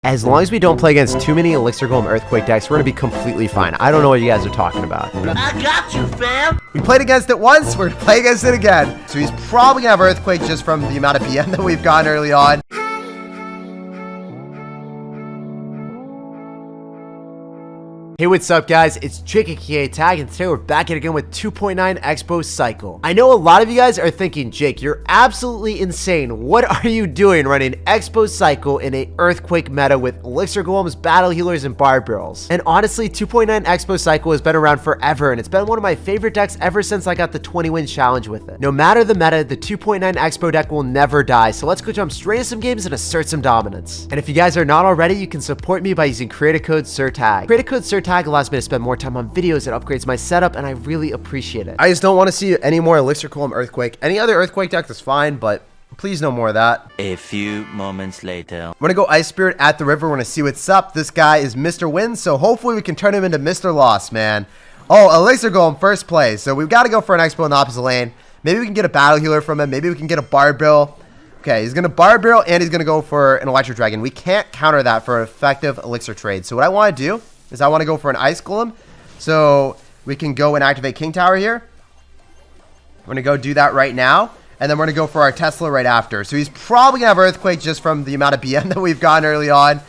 As long as we don't play against too many Elixir Golem Earthquake decks, we're going to be completely fine. I don't know what you guys are talking about. I got you, fam! We played against it once, we're going to play against it again. So he's probably going to have Earthquake just from the amount of PM that we've gotten early on. Hey, what's up guys? It's Jake aka Tag, and today we're back at it again with 2.9 XBOW Cycle. I know a lot of you guys are thinking, Jake, you're absolutely insane. What are you doing running XBOW Cycle in a Earthquake meta with Elixir Golems, Battle Healers, and Barb Barrels? And honestly, 2.9 XBOW Cycle has been around forever, and it's been one of my favorite decks ever since I got the 20-win challenge with it. No matter the meta, the 2.9 XBOW deck will never die, so let's go jump straight into some games and assert some dominance. And if you guys are not already, you can support me by using creator code SirTag. Creator code SirTag allows me to spend more time on videos. It upgrades my setup, and I really appreciate it. I just don't want to see any more Elixir Golem Earthquake. Any other Earthquake deck is fine, but please no more of that. A few moments later. I'm gonna go Ice Spirit at the river. We're gonna see what's up. This guy is Mr. Win, so hopefully we can turn him into Mr. Loss, man. Oh, Elixir Golem first play. So we've got to go for an Expo in the opposite lane. Maybe we can get a Battle Healer from him. Maybe we can get a Barb Barrel. Okay, he's gonna Barb Barrel and he's gonna go for an Electro Dragon. We can't counter that for an effective Elixir trade. So what I want to do is I want to go for an Ice Golem. So we can go and activate King Tower here. We're going to go do that right now. And then we're going to go for our Tesla right after. So he's probably going to have Earthquake just from the amount of BM that we've gotten early on.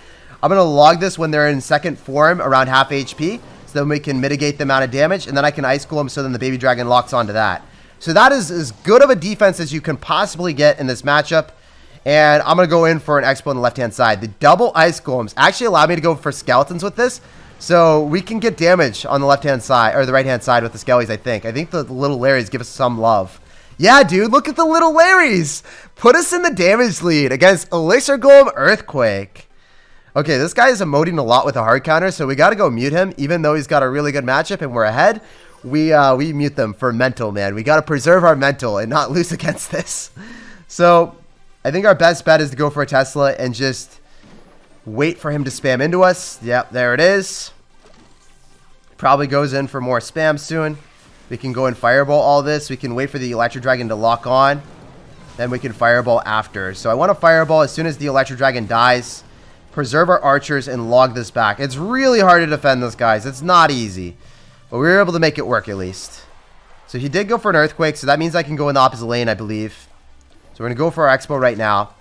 I'm going to log this when they're in second form around half HP. So then we can mitigate the amount of damage. And then I can Ice Golem so then the Baby Dragon locks onto that. So that is as good of a defense as you can possibly get in this matchup. And I'm going to go in for an Expo on the left-hand side. The double Ice Golems actually allow me to go for Skeletons with this. So we can get damage on the left-hand side, or the right-hand side with the Skellies, I think. I think the little Larrys give us some love. Yeah, dude, look at the little Larrys. Put us in the damage lead against Elixir Golem Earthquake. Okay, this guy is emoting a lot with a hard counter, so we got to go mute him. Even though he's got a really good matchup and we're ahead, we mute them for mental, man. We got to preserve our mental and not lose against this. So I think our best bet is to go for a Tesla and just wait for him to spam into us. Yep, there it is. Probably goes in for more spam soon. We can go and fireball all this. We can wait for the Electro Dragon to lock on. Then we can fireball after. So I want to fireball as soon as the Electro Dragon dies. Preserve our archers and log this back. It's really hard to defend this, guys. It's not easy. But we were able to make it work at least. So he did go for an Earthquake. So that means I can go in the opposite lane, I believe. So we're going to go for our Expo right now.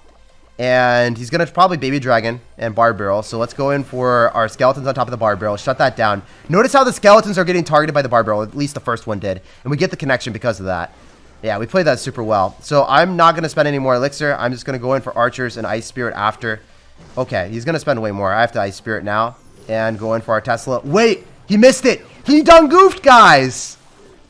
And he's going to probably Baby Dragon and Barb Barrel. So let's go in for our Skeletons on top of the Barb Barrel. Shut that down. Notice how the Skeletons are getting targeted by the Barb Barrel. At least the first one did. And we get the connection because of that. Yeah, we played that super well. So I'm not going to spend any more Elixir. I'm just going to go in for Archers and Ice Spirit after. Okay, he's going to spend way more. I have to Ice Spirit now. And go in for our Tesla. Wait, he missed it. He done goofed, guys.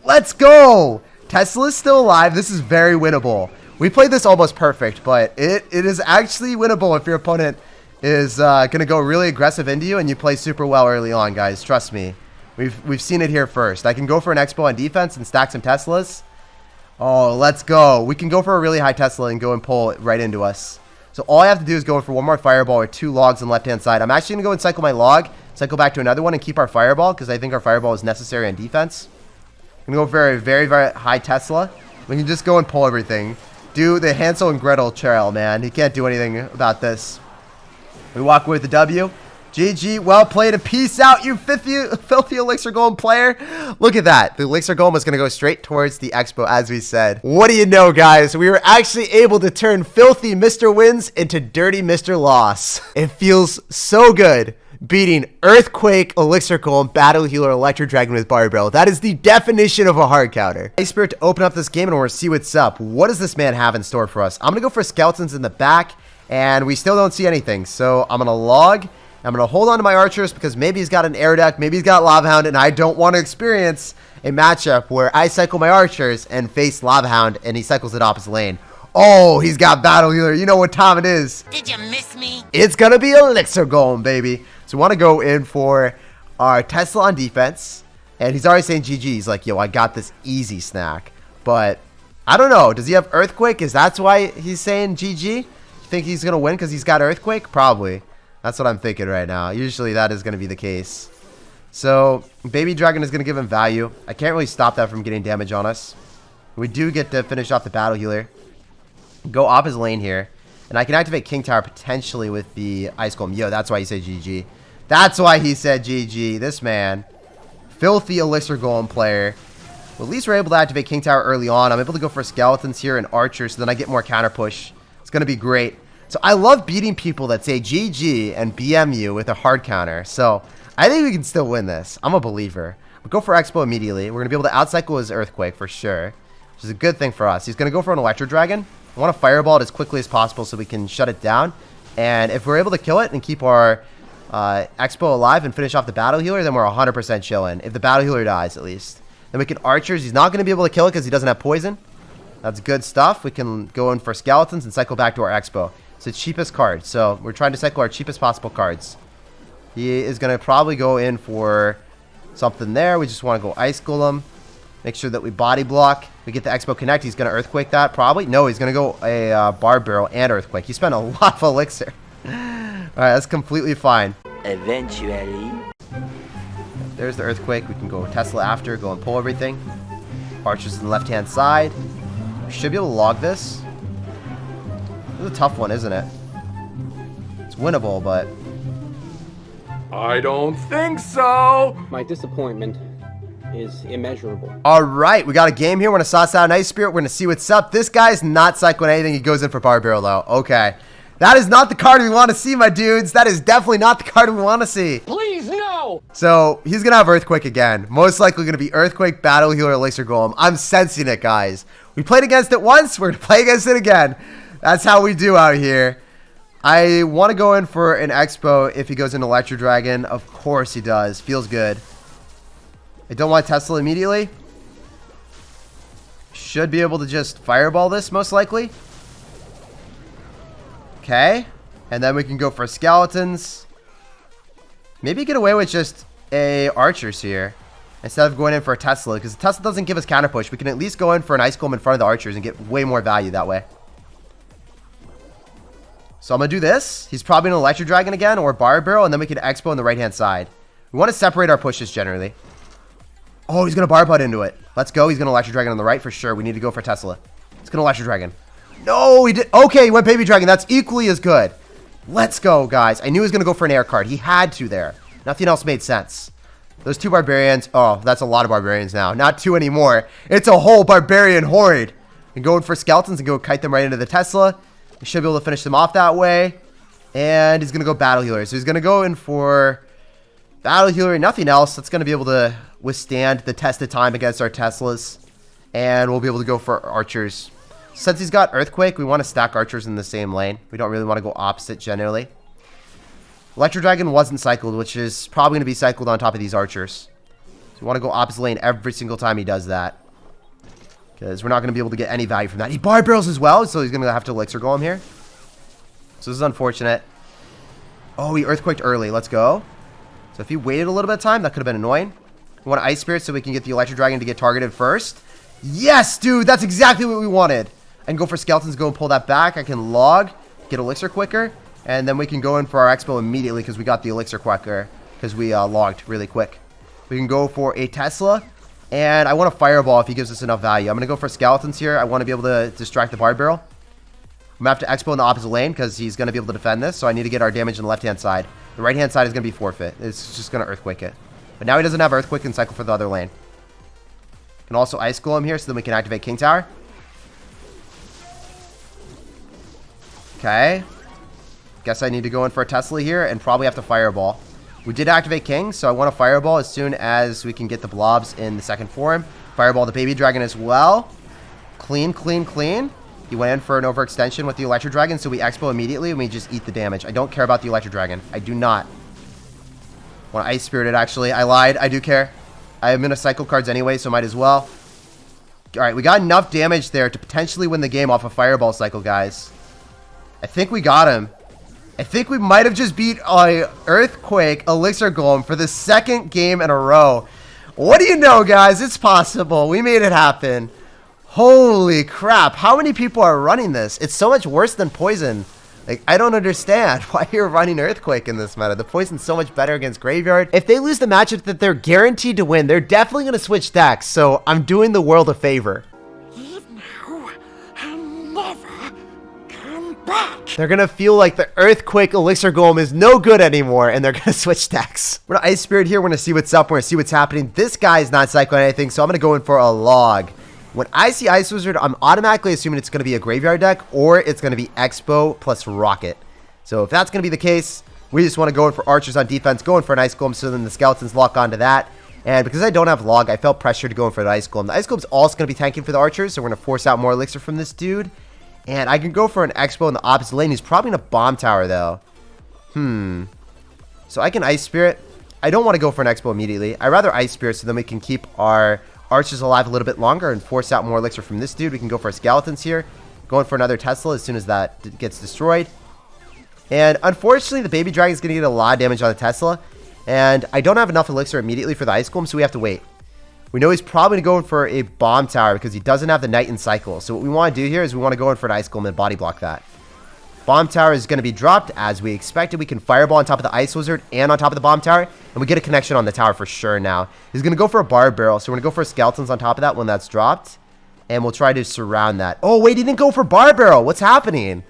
Let's go. Tesla's still alive. This is very winnable. We played this almost perfect, but it is actually winnable if your opponent is going to go really aggressive into you and you play super well early on, guys. Trust me. We've seen it here first. I can go for an Expo on defense and stack some Teslas. Oh, let's go. We can go for a really high Tesla and go and pull it right into us. So all I have to do is go in for one more Fireball or two logs on the left-hand side. I'm actually going to go and cycle my log, cycle back to another one, and keep our Fireball because I think our Fireball is necessary on defense. I'm going to go for a very, very high Tesla. We can just go and pull everything. Do the Hansel and Gretel trail, man. He can't do anything about this. We walk away with the W. GG, well played, and peace out, you filthy Elixir Golem player. Look at that. The Elixir Golem is going to go straight towards the Expo, as we said. What do you know, guys? We were actually able to turn filthy Mr. Wins into dirty Mr. Loss. It feels so good beating Earthquake, Elixir Golem, Battle Healer, Electro Dragon with Barb Barrel. That is the definition of a hard counter. Ice Spirit to open up this game, and we're going to see what's up. What does this man have in store for us? I'm going to go for Skeletons in the back, and we still don't see anything. So I'm going to log. I'm going to hold on to my archers because maybe he's got an air deck, maybe he's got Lava Hound, and I don't want to experience a matchup where I cycle my archers and face Lava Hound, and he cycles it opposite lane. Oh, he's got Battle Healer. You know what time it is. Did you miss me? It's going to be Elixir Golem, baby. So we want to go in for our Tesla on defense. And he's already saying GG. He's like, yo, I got this easy snack. But I don't know. Does he have Earthquake? Is that why he's saying GG? You think he's going to win because he's got Earthquake? Probably. That's what I'm thinking right now. Usually that is going to be the case. So Baby Dragon is going to give him value. I can't really stop that from getting damage on us. We do get to finish off the Battle Healer. Go opposite lane here. And I can activate King Tower potentially with the Ice Golem. Yo, that's why he said GG. That's why he said GG. This man. Filthy Elixir Golem player. Well, at least we're able to activate King Tower early on. I'm able to go for Skeletons here and Archers, so then I get more counter push. It's going to be great. So I love beating people that say GG and BM you with a hard counter. So I think we can still win this. I'm a believer. We'll go for Expo immediately. We're going to be able to outcycle his Earthquake for sure, which is a good thing for us. He's going to go for an Electro Dragon. I want to Fireball it as quickly as possible so we can shut it down. And if we're able to kill it and keep our Expo alive and finish off the Battle Healer, then we're 100% chilling. If the Battle Healer dies, at least. Then we can Archers. He's not going to be able to kill it because he doesn't have poison. That's good stuff. We can go in for Skeletons and cycle back to our Expo. It's the cheapest card. So we're trying to cycle our cheapest possible cards. He is going to probably go in for something there. We just want to go Ice Golem. Make sure that we body block. We get the Expo Connect. He's going to Earthquake that probably. No, he's going to go a Barb Barrel and Earthquake. He spent a lot of Elixir. Alright, that's completely fine. Eventually. There's the Earthquake. We can go Tesla after. Go and pull everything. Archers on the left-hand side. We should be able to log this. This is a tough one, isn't it? It's winnable, but... I don't think so. My disappointment is immeasurable. All right, we got a game here. We're going to sauce out an Ice Spirit. We're going to see what's up. This guy's not cycling anything. He goes in for Barb Barrel, though. Okay. That is not the card we want to see, my dudes. That is definitely not the card we want to see. Please, no! So, he's going to have Earthquake again. Most likely going to be Earthquake, Battle Healer, Elixir Golem. I'm sensing it, guys. We played against it once. We're going to play against it again. That's how we do out here. I want to go in for an Expo if he goes into Electro Dragon. Of course he does. Feels good. I don't want Tesla immediately. Should be able to just Fireball this, most likely. Okay. And then we can go for Skeletons. Maybe get away with just a Archers here, instead of going in for a Tesla, because the Tesla doesn't give us counter push. We can at least go in for an Ice Golem in front of the Archers and get way more value that way. So I'm going to do this. He's probably an Electro Dragon again or Barb Barrel, and then we can Expo on the right-hand side. We want to separate our pushes generally. Oh, he's going to Barb Butt into it. Let's go. He's going to Electro Dragon on the right for sure. We need to go for Tesla. He's going to Electro Dragon. No, he did. Okay, he went Baby Dragon. That's equally as good. Let's go, guys. I knew he was going to go for an air card. He had to there. Nothing else made sense. Those two Barbarians. Oh, that's a lot of Barbarians now. Not two anymore. It's a whole Barbarian horde. And going for Skeletons and go kite them right into the Tesla. We should be able to finish them off that way. And he's going to go Battle Healer. So he's going to go in for Battle Healer and nothing else. That's going to be able to withstand the test of time against our Teslas. And we'll be able to go for Archers. Since he's got Earthquake, we want to stack Archers in the same lane. We don't really want to go opposite generally. Electro Dragon wasn't cycled, which is probably going to be cycled on top of these Archers. So we want to go opposite lane every single time he does that, because we're not going to be able to get any value from that. He Barb Barrels as well, so he's going to have to Elixir Golem here. So this is unfortunate. Oh, he Earthquaked early. Let's go. So if he waited a little bit of time, that could have been annoying. We want to Ice Spirit so we can get the Electro Dragon to get targeted first. Yes, dude, that's exactly what we wanted. I can go for Skeletons, go and pull that back. I can log, get Elixir quicker, and then we can go in for our Expo immediately because we got the Elixir quicker, because we logged really quick. We can go for a Tesla, and I want a Fireball if he gives us enough value. I'm going to go for Skeletons here. I want to be able to distract the Barb Barrel. I'm going to have to Expo in the opposite lane because he's going to be able to defend this, so I need to get our damage on the left-hand side. The right-hand side is going to be forfeit. It's just going to Earthquake it. But now he doesn't have Earthquake and cycle for the other lane. Can also Ice Golem here so then we can activate King Tower. Okay. Guess I need to go in for a Tesla here and probably have to Fireball. We did activate King, so I want to Fireball as soon as we can get the blobs in the second form. Fireball the Baby Dragon as well. Clean, clean, clean. He went in for an overextension with the Electro Dragon, so we Expo immediately and we just eat the damage. I don't care about the Electro Dragon. I do not. I want to Ice Spirit it, actually. I lied. I do care. I'm going to cycle cards anyway, so might as well. Alright, we got enough damage there to potentially win the game off a Fireball cycle, guys. I think we got him. I think we might have just beat a Earthquake Elixir Golem for the second game in a row. What do you know, guys? It's possible. We made it happen. Holy crap. How many people are running this? It's so much worse than Poison. Like, I don't understand why you're running Earthquake in this meta. The Poison's so much better against Graveyard. If they lose the matchup that they're guaranteed to win, they're definitely going to switch decks. So I'm doing the world a favor. Leave now and never come back. They're going to feel like the Earthquake Elixir Golem is no good anymore, and they're going to switch decks. We're going to Ice Spirit here. We're going to see what's up. We're going to see what's happening. This guy is not cycling anything, so I'm going to go in for a log. When I see Ice Wizard, I'm automatically assuming it's going to be a graveyard deck, or it's going to be Expo plus Rocket. So if that's going to be the case, we just want to go in for Archers on defense, go in for an Ice Golem, so then the Skeletons lock onto that. And because I don't have log, I felt pressured to go in for the Ice Golem. The Ice Golem's also going to be tanking for the Archers, so we're going to force out more Elixir from this dude. And I can go for an Expo in the opposite lane. He's probably going to Bomb Tower, though. So I can Ice Spirit. I don't want to go for an Expo immediately. I'd rather Ice Spirit so then we can keep our Archers alive a little bit longer and force out more Elixir from this dude. We can go for Skeletons here. Going for another Tesla as soon as that gets destroyed. And unfortunately, the Baby Dragon is going to get a lot of damage on the Tesla. And I don't have enough Elixir immediately for the Ice Golem, so we have to wait. We know he's probably going for a Bomb Tower because he doesn't have the Knight in Cycle. So what we want to do here is we want to go in for an Ice Golem and body block that. Bomb Tower is going to be dropped as we expected. We can Fireball on top of the Ice Wizard and on top of the Bomb Tower. And we get a connection on the tower for sure now. He's going to go for a Barb Barrel. So we're going to go for Skeletons on top of that when that's dropped. And we'll try to surround that. Oh, wait, he didn't go for Barb Barrel. What's happening?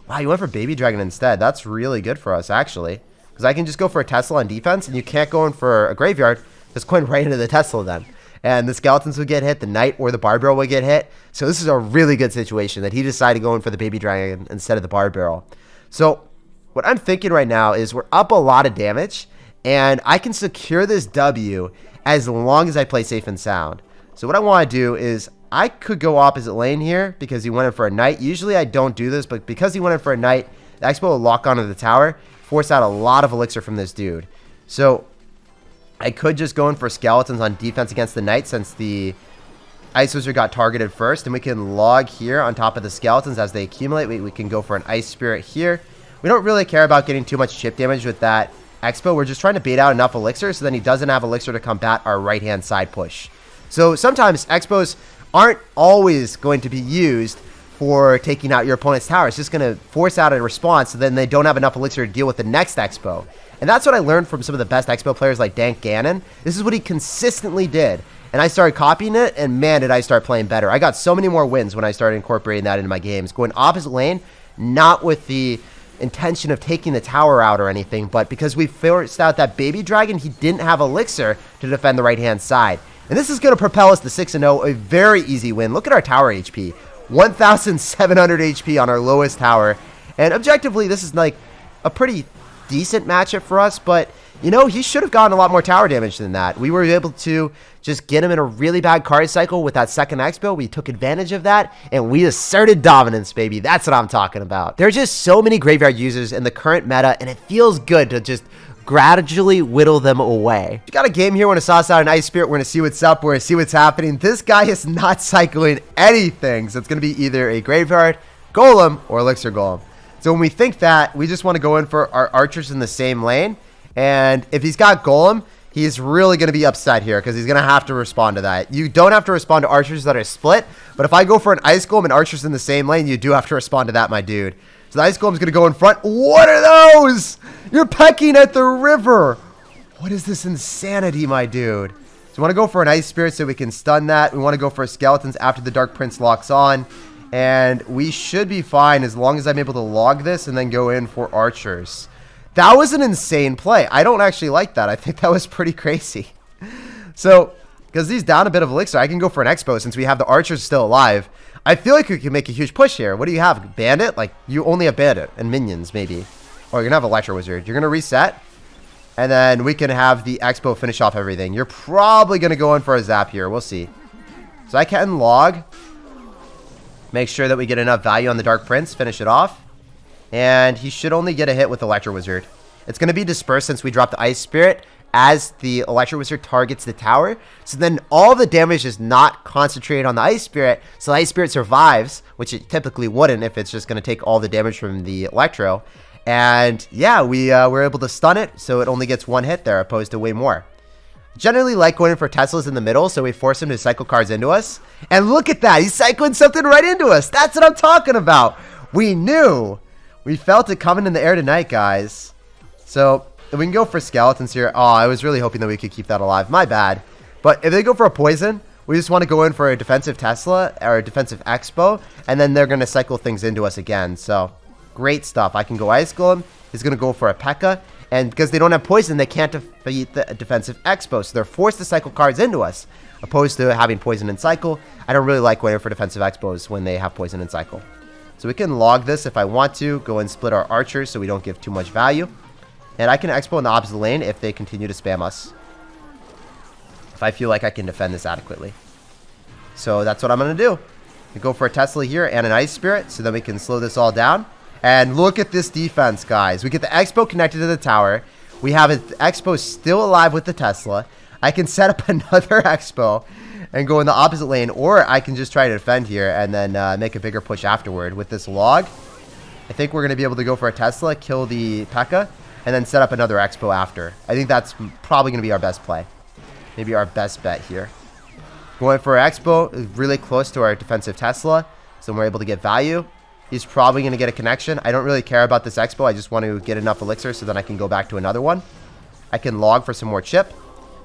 Wow, you went for Baby Dragon instead. That's really good for us, actually. Because I can just go for a Tesla on defense, and you can't go in for a Graveyard. Just going right into the Tesla then. And the Skeletons would get hit, the Knight or the Barb Barrel would get hit. So this is a really good situation that he decided to go in for the Baby Dragon instead of the Barb Barrel. So what I'm thinking right now is we're up a lot of damage, and I can secure this W as long as I play safe and sound. So what I want to do is I could go opposite lane here because he went in for a Knight. Usually I don't do this, but because he went in for a Knight, the Expo will lock onto the tower, force out a lot of Elixir from this dude. So I could just go in for Skeletons on defense against the Knight since the Ice Wizard got targeted first, and we can log here on top of the Skeletons as they accumulate. We can go for an Ice Spirit here. We don't really care about getting too much chip damage with that Expo. We're just trying to bait out enough Elixir so then he doesn't have Elixir to combat our right-hand side push. So sometimes Expos aren't always going to be used for taking out your opponent's tower. It's just going to force out a response so then they don't have enough Elixir to deal with the next Expo. And that's what I learned from some of the best Expo players like Dank Gannon. This is what he consistently did. And I started copying it, and man, did I start playing better. I got so many more wins when I started incorporating that into my games. Going opposite lane, not with the intention of taking the tower out or anything, but because we forced out that Baby Dragon, he didn't have Elixir to defend the right-hand side. And this is going to propel us to 6-0, a very easy win. Look at our tower HP. 1,700 HP on our lowest tower. And objectively, this is like a pretty decent matchup for us, but you know, he should have gotten a lot more tower damage than that. We were able to just get him in a really bad card cycle with that second Expo. We took advantage of that, and we asserted dominance, baby. That's what I'm talking about. There are just so many graveyard users in the current meta, and it feels good to just gradually whittle them away. We got a game here. We're going to sauce out an Ice Spirit. We're going to see what's up. We're going to see what's happening. This guy is not cycling anything, so it's going to be either a Graveyard Golem or Elixir Golem. So when we think that, we just want to go in for our Archers in the same lane. And if he's got Golem, he's really going to be upset here because he's going to have to respond to that. You don't have to respond to Archers that are split, but if I go for an Ice Golem and Archers in the same lane, you do have to respond to that, my dude. So the Ice Golem's going to go in front. What are those? You're pecking at the river. What is this insanity, my dude? So we want to go for an Ice Spirit so we can stun that. We want to go for Skeletons after the Dark Prince locks on. And we should be fine as long as I'm able to log this and then go in for Archers. That was an insane play. I don't actually like that. I think that was pretty crazy. So, because he's down a bit of Elixir, I can go for an Expo since we have the Archers still alive. I feel like we can make a huge push here. What do you have? Bandit? Like, you only have Bandit and Minions, maybe. Or you're going to have Electro Wizard. You're going to reset. And then we can have the Expo finish off everything. You're probably going to go in for a Zap here. We'll see. So I can log. Make sure that we get enough value on the Dark Prince. Finish it off. And he should only get a hit with Electro Wizard. It's going to be dispersed since we dropped the Ice Spirit as the Electro Wizard targets the tower. So then all the damage is not concentrated on the Ice Spirit. So the Ice Spirit survives, which it typically wouldn't if it's just going to take all the damage from the Electro. And yeah, we were able to stun it, so it only gets one hit there opposed to way more. Generally like going in for Teslas in the middle, so we force him to cycle cards into us. And look at that, he's cycling something right into us. That's what I'm talking about. We knew. We felt it coming in the air tonight, guys. So we can go for Skeletons here. Oh, I was really hoping that we could keep that alive. My bad. But if they go for a poison, we just want to go in for a defensive Tesla or a defensive Expo, and then they're going to cycle things into us again. So Great stuff. I can go Ice Golem. He's going to go for a P.E.K.K.A. And because they don't have poison, they can't defeat the defensive Expo. So they're forced to cycle cards into us, opposed to having poison and cycle. I don't really like waiting for defensive Expos when they have poison and cycle. So we can log this if I want to. Go and split our archers so we don't give too much value. And I can Expo in the opposite lane if they continue to spam us, if I feel like I can defend this adequately. So that's what I'm going to do. We go for a Tesla here and an Ice Spirit so then we can slow this all down. And look at this defense, guys. We get the Expo connected to the tower. We have an Expo still alive with the Tesla. I can set up another Expo and go in the opposite lane, or I can just try to defend here and then make a bigger push afterward. With this log, I think we're going to be able to go for a Tesla, kill the P.E.K.K.A., and then set up another Expo after. I think that's probably going to be our best play. Maybe our best bet here. Going for an Expo, really close to our defensive Tesla, so we're able to get value. He's probably going to get a connection. I don't really care about this Expo. I just want to get enough elixir so then I can go back to another one. I can log for some more chip.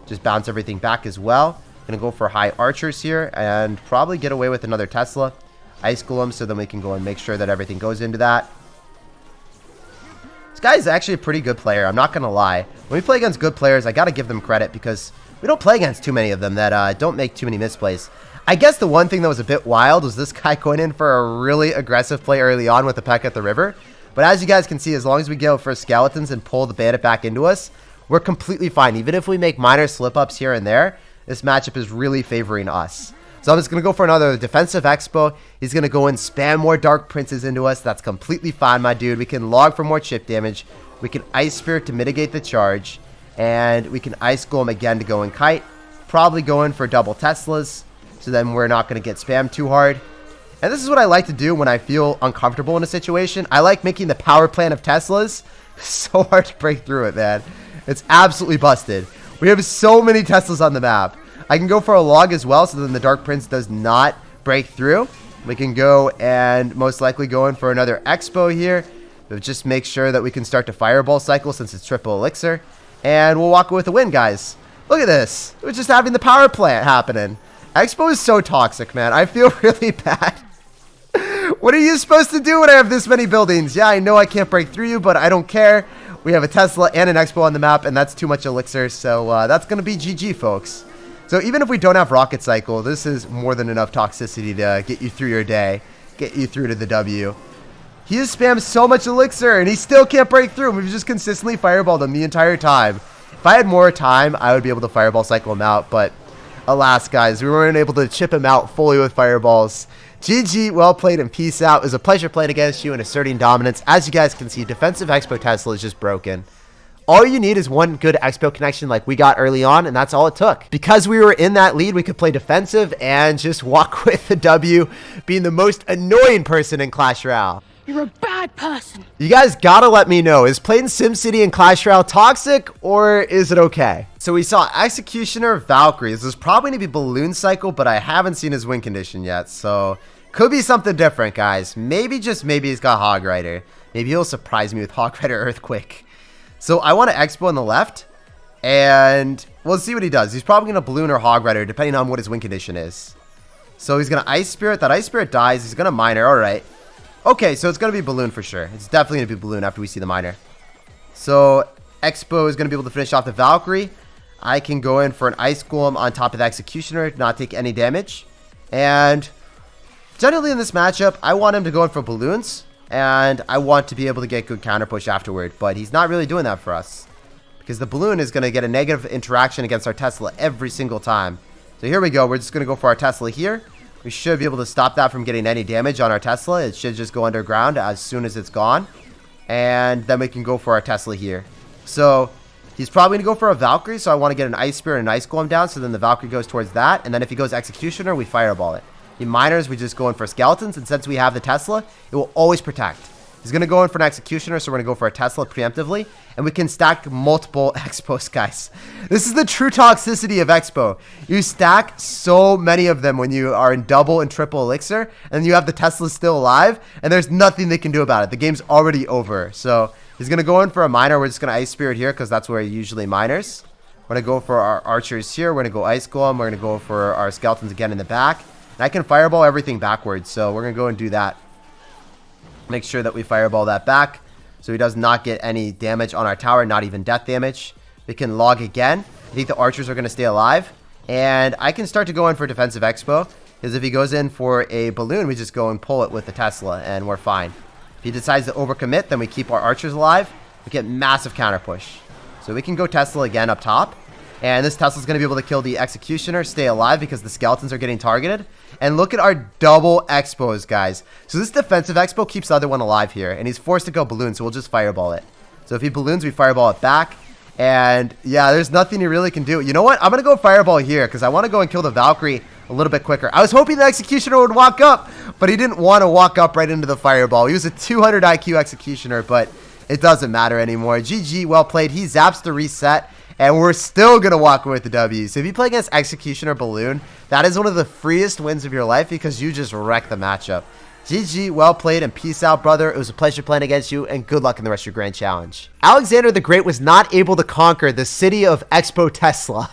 Just bounce everything back as well. Going to go for high archers here and probably get away with another Tesla. Ice Golem so then we can go and make sure that everything goes into that. This guy is actually a pretty good player. I'm not going to lie. When we play against good players, I got to give them credit because we don't play against too many of them that don't make too many misplays. I guess the one thing that was a bit wild was this guy going in for a really aggressive play early on with the P.E.K.K.A. at the river. But as you guys can see, as long as we go for skeletons and pull the bandit back into us, we're completely fine. Even if we make minor slip-ups here and there, this matchup is really favoring us. So I'm just going to go for another defensive Expo. He's going to go and spam more Dark Princes into us. That's completely fine, my dude. We can log for more chip damage. We can Ice Spirit to mitigate the charge. And we can Ice Golem again to go and kite. Probably going for double Teslas, so then we're not going to get spammed too hard. And this is what I like to do when I feel uncomfortable in a situation. I like making the power plant of Teslas so hard to break through it, man. It's absolutely busted. We have so many Teslas on the map. I can go for a log as well, so then the Dark Prince does not break through. We can go and most likely go in for another Expo here. But just make sure that we can start to Fireball cycle since it's triple elixir. And we'll walk away with a win, guys. Look at this. We're just having the power plant happening. Expo is so toxic, man. I feel really bad. What are you supposed to do when I have this many buildings? Yeah, I know I can't break through you, but I don't care. We have a Tesla and an Expo on the map, and that's too much elixir. So that's going to be GG, folks. So even if we don't have Rocket Cycle, this is more than enough toxicity to get you through your day, get you through to the W. He has spammed so much elixir, and he still can't break through. We've just consistently fireballed him the entire time. If I had more time, I would be able to fireball cycle him out, but alas, guys, we weren't able to chip him out fully with fireballs. GG, well played, and peace out. It was a pleasure playing against you and asserting dominance. As you guys can see, defensive Expo Tesla is just broken. All you need is one good Expo connection like we got early on, and that's all it took. Because we were in that lead, we could play defensive and just walk with the W, being the most annoying person in Clash Royale. You're a bad person. You guys gotta let me know, is playing SimCity and Clash Royale toxic, or is it okay? So we saw Executioner, Valkyrie. This is probably gonna be Balloon Cycle, but I haven't seen his win condition yet, so could be something different, guys. Maybe, just maybe, he's got Hog Rider. Maybe he'll surprise me with Hog Rider Earthquake. So I want to Expo on the left, and we'll see what he does. He's probably gonna Balloon or Hog Rider, depending on what his win condition is. So he's gonna Ice Spirit. That Ice Spirit dies. He's gonna Miner. All right. Okay, so it's going to be Balloon for sure. It's definitely going to be Balloon after we see the Miner. So Expo is going to be able to finish off the Valkyrie. I can go in for an Ice Golem on top of the Executioner, not take any damage. And generally in this matchup, I want him to go in for Balloons. And I want to be able to get good counter push afterward. But he's not really doing that for us, because the Balloon is going to get a negative interaction against our Tesla every single time. So here we go. We're just going to go for our Tesla here. We should be able to stop that from getting any damage on our Tesla. It should just go underground as soon as it's gone. And then we can go for our Tesla here. So he's probably going to go for a Valkyrie. So I want to get an Ice Spirit and an Ice Golem down. So then the Valkyrie goes towards that. And then if he goes Executioner, we Fireball it. He Miners, we just go in for Skeletons. And since we have the Tesla, it will always protect. He's going to go in for an Executioner, so we're going to go for a Tesla preemptively. And we can stack multiple Expos, guys. This is the true toxicity of Expo. You stack so many of them when you are in double and triple elixir, and you have the Tesla still alive, and there's nothing they can do about it. The game's already over. So he's going to go in for a Miner. We're just going to Ice Spirit here, because that's where he usually miners. We're going to go for our Archers here. We're going to go Ice Golem. We're going to go for our Skeletons again in the back. And I can Fireball everything backwards, so we're going to go and do that. Make sure that we fireball that back so he does not get any damage on our tower, not even death damage. We can log again. I think the archers are going to stay alive. And I can start to go in for defensive expo. Because if he goes in for a balloon, we just go and pull it with the Tesla and we're fine. If he decides to overcommit, then we keep our archers alive. We get massive counter push. So we can go Tesla again up top. And this Tesla's going to be able to kill the Executioner, stay alive because the skeletons are getting targeted. And look at our double expos, guys. So this defensive expo keeps the other one alive here. And he's forced to go balloon, so we'll just fireball it. So if he balloons, we fireball it back. And yeah, there's nothing he really can do. You know what? I'm going to go fireball here because I want to go and kill the Valkyrie a little bit quicker. I was hoping the Executioner would walk up, but he didn't want to walk up right into the fireball. He was a 200 IQ Executioner, but it doesn't matter anymore. GG, well played. He zaps the reset. And we're still going to walk away with the W. So if you play against Executioner Balloon, that is one of the freest wins of your life because you just wreck the matchup. GG, well played, and peace out, brother. It was a pleasure playing against you, and good luck in the rest of your grand challenge. Alexander the Great was not able to conquer the city of Expo Tesla.